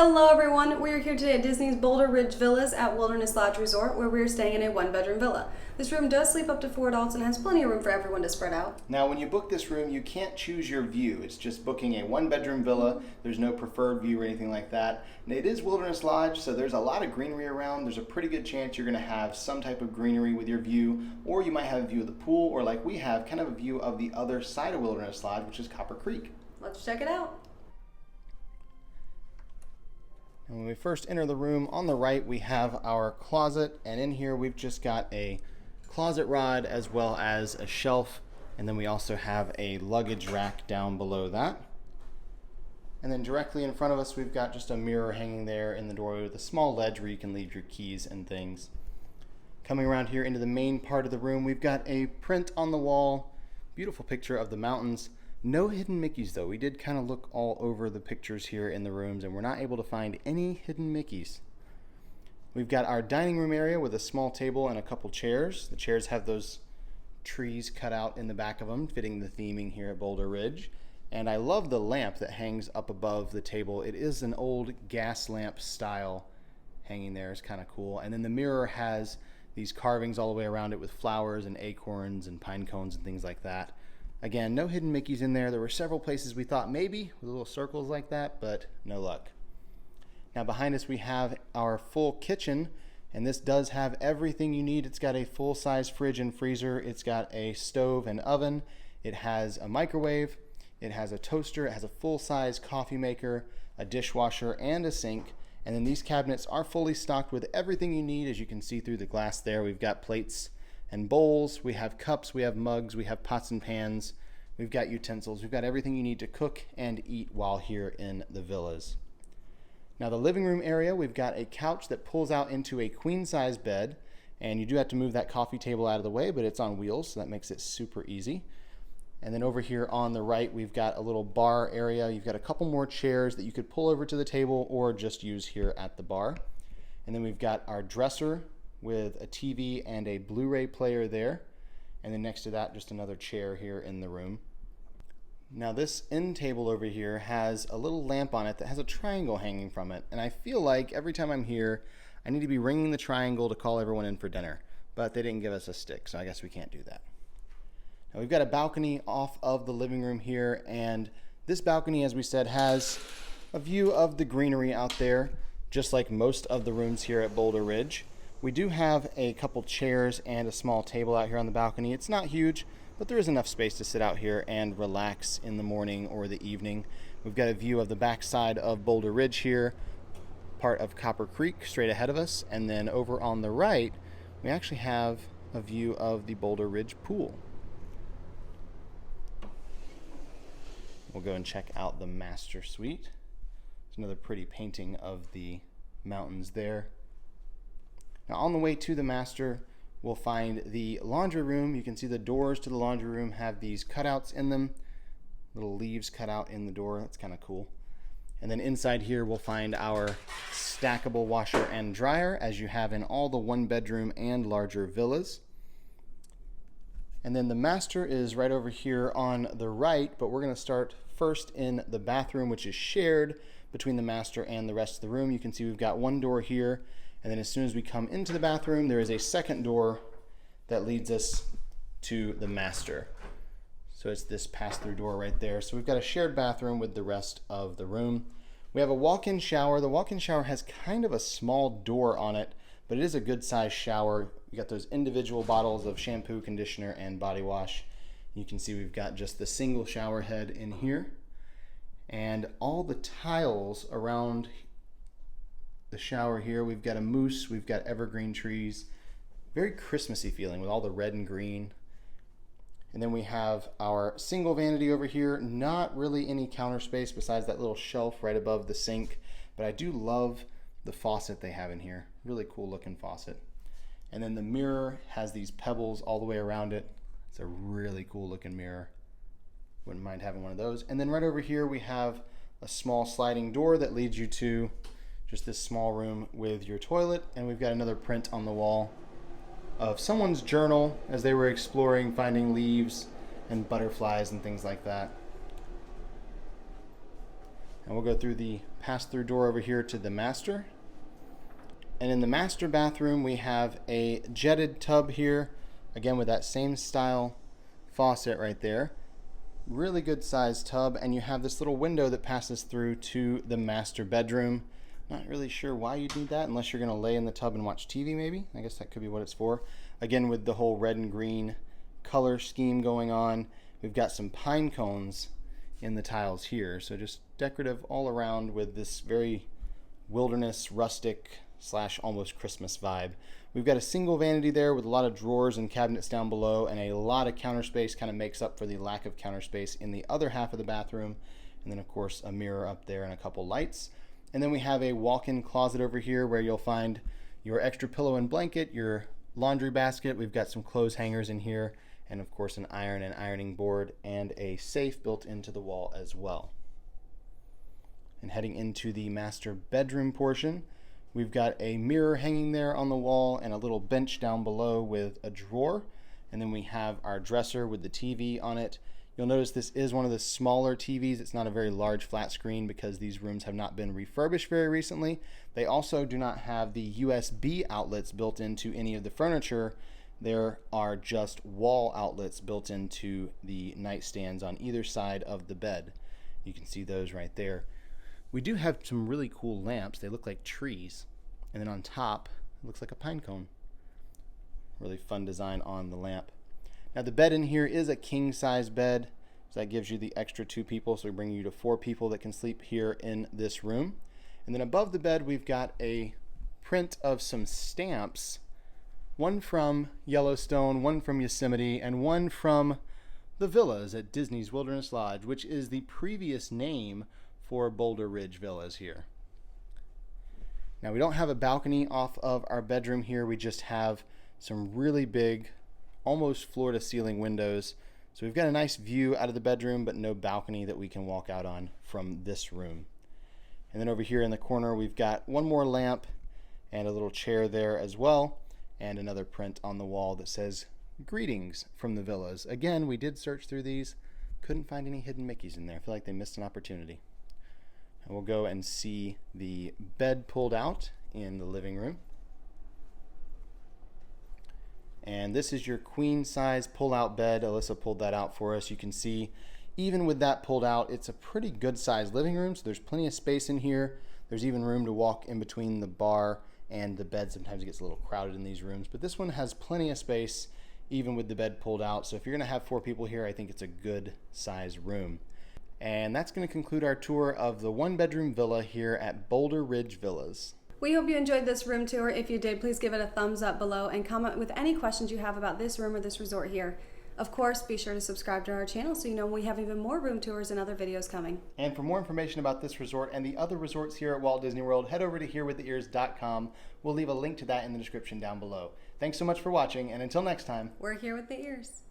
Hello everyone, we are here today at Disney's Boulder Ridge Villas at Wilderness Lodge Resort, where we are staying in a one-bedroom villa. This room does sleep up to 4 adults and has plenty of room for everyone to spread out. Now, when you book this room, you can't choose your view. It's just booking a one-bedroom villa. There's no preferred view or anything like that. And it is Wilderness Lodge, so there's a lot of greenery around. There's a pretty good chance you're going to have some type of greenery with your view, or you might have a view of the pool, or like we have, kind of a view of the other side of Wilderness Lodge, which is Copper Creek. Let's check it out. And when we first enter the room, on the right we have our closet, and in here we've just got a closet rod as well as a shelf, and then we also have a luggage rack down below that. And then directly in front of us we've got just a mirror hanging there in the doorway with a small ledge where you can leave your keys and things. Coming around here into the main part of the room, we've got a print on the wall, beautiful picture of the mountains. No hidden Mickeys though. We did kind of look all over the pictures here in the rooms and we're not able to find any hidden Mickeys. We've got our dining room area with a small table and a couple chairs. The chairs have those trees cut out in the back of them, fitting the theming here at Boulder Ridge. And I love the lamp that hangs up above the table. It is an old gas lamp style hanging there. It's kind of cool. And then the mirror has these carvings all the way around it with flowers and acorns and pine cones and things like that. Again, no hidden Mickeys in there. There were several places we thought maybe with little circles like that, but no luck. Now behind us we have our full kitchen, and this does have everything you need. It's got a full-size fridge and freezer. It's got a stove and oven. It has a microwave. It has a toaster. It has a full-size coffee maker, a dishwasher, and a sink. And then these cabinets are fully stocked with everything you need. As you can see through the glass there, we've got plates and bowls, we have cups, we have mugs, we have pots and pans, we've got utensils, we've got everything you need to cook and eat while here in the villas. Now the living room area, we've got a couch that pulls out into a queen size bed, and you do have to move that coffee table out of the way, but it's on wheels, so that makes it super easy. And then over here on the right, we've got a little bar area. You've got a couple more chairs that you could pull over to the table or just use here at the bar. And then we've got our dresser with a TV and a Blu-ray player there. And then next to that, just another chair here in the room. Now this end table over here has a little lamp on it that has a triangle hanging from it. And I feel like every time I'm here, I need to be ringing the triangle to call everyone in for dinner. But they didn't give us a stick, so I guess we can't do that. Now we've got a balcony off of the living room here, and this balcony, as we said, has a view of the greenery out there, just like most of the rooms here at Boulder Ridge. We do have a couple chairs and a small table out here on the balcony. It's not huge, but there is enough space to sit out here and relax in the morning or the evening. We've got a view of the backside of Boulder Ridge here, part of Copper Creek straight ahead of us, and then over on the right, we actually have a view of the Boulder Ridge pool. We'll go and check out the master suite. There's another pretty painting of the mountains there. Now on the way to the master, we'll find the laundry room. You can see the doors to the laundry room have these cutouts in them, little leaves cut out in the door. That's kind of cool. And then inside here, we'll find our stackable washer and dryer, as you have in all the one bedroom and larger villas. And then the master is right over here on the right, but we're going to start first in the bathroom, which is shared between the master and the rest of the room. You can see we've got one door here, and then as soon as we come into the bathroom, there is a second door that leads us to the master. So it's this pass-through door right there. So we've got a shared bathroom with the rest of the room. We have a walk-in shower. The walk-in shower has kind of a small door on it, but it is a good-sized shower. We got those individual bottles of shampoo, conditioner, and body wash. You can see we've got just the single shower head in here. And all the tiles around the shower here, we've got a moose, we've got evergreen trees. Very Christmassy feeling with all the red and green. And then we have our single vanity over here. Not really any counter space besides that little shelf right above the sink. But I do love the faucet they have in here. Really cool looking faucet. And then the mirror has these pebbles all the way around it. It's a really cool looking mirror. Wouldn't mind having one of those. And then right over here we have a small sliding door that leads you to just this small room with your toilet. And we've got another print on the wall of someone's journal as they were exploring, finding leaves and butterflies and things like that. And we'll go through the pass-through door over here to the master. And in the master bathroom, we have a jetted tub here, again with that same style faucet right there. Really good sized tub, and you have this little window that passes through to the master bedroom. Not really sure why you'd need that unless you're going to lay in the tub and watch TV maybe. I guess that could be what it's for. Again, with the whole red and green color scheme going on. We've got some pine cones in the tiles here, so just decorative all around with this very wilderness, rustic / almost Christmas vibe. We've got a single vanity there with a lot of drawers and cabinets down below, and a lot of counter space kind of makes up for the lack of counter space in the other half of the bathroom. And then of course a mirror up there and a couple lights. And then we have a walk-in closet over here where you'll find your extra pillow and blanket, your laundry basket. We've got some clothes hangers in here, and of course an iron and ironing board, and a safe built into the wall as well. And heading into the master bedroom portion, we've got a mirror hanging there on the wall and a little bench down below with a drawer. And then we have our dresser with the TV on it. You'll notice this is one of the smaller TVs. It's not a very large flat screen because these rooms have not been refurbished very recently. They also do not have the USB outlets built into any of the furniture. There are just wall outlets built into the nightstands on either side of the bed. You can see those right there. We do have some really cool lamps. They look like trees. And then on top, it looks like a pine cone. Really fun design on the lamp. Now the bed in here is a king size bed. So that gives you the extra 2 people. So we bring you to 4 people that can sleep here in this room. And then above the bed, we've got a print of some stamps. One from Yellowstone, one from Yosemite, and one from the villas at Disney's Wilderness Lodge, which is the previous name for Boulder Ridge Villas here. Now we don't have a balcony off of our bedroom here. We just have some really big, almost floor to ceiling windows. So we've got a nice view out of the bedroom, but no balcony that we can walk out on from this room. And then over here in the corner, we've got one more lamp and a little chair there as well, and another print on the wall that says greetings from the villas. Again, we did search through these, couldn't find any hidden Mickeys in there. I feel like they missed an opportunity. And we'll go and see the bed pulled out in the living room. And this is your queen size pull out bed. Alyssa pulled that out for us. You can see even with that pulled out, it's a pretty good sized living room. So there's plenty of space in here. There's even room to walk in between the bar and the bed. Sometimes it gets a little crowded in these rooms, but this one has plenty of space even with the bed pulled out. So if you're gonna have 4 people here, I think it's a good size room. And that's going to conclude our tour of the 1-bedroom villa here at Boulder Ridge Villas. We hope you enjoyed this room tour. If you did, please give it a thumbs up below and comment with any questions you have about this room or this resort here. Of course, be sure to subscribe to our channel so you know when we have even more room tours and other videos coming. And for more information about this resort and the other resorts here at Walt Disney World, head over to herewiththeears.com. We'll leave a link to that in the description down below. Thanks so much for watching, and until next time, we're here with the ears.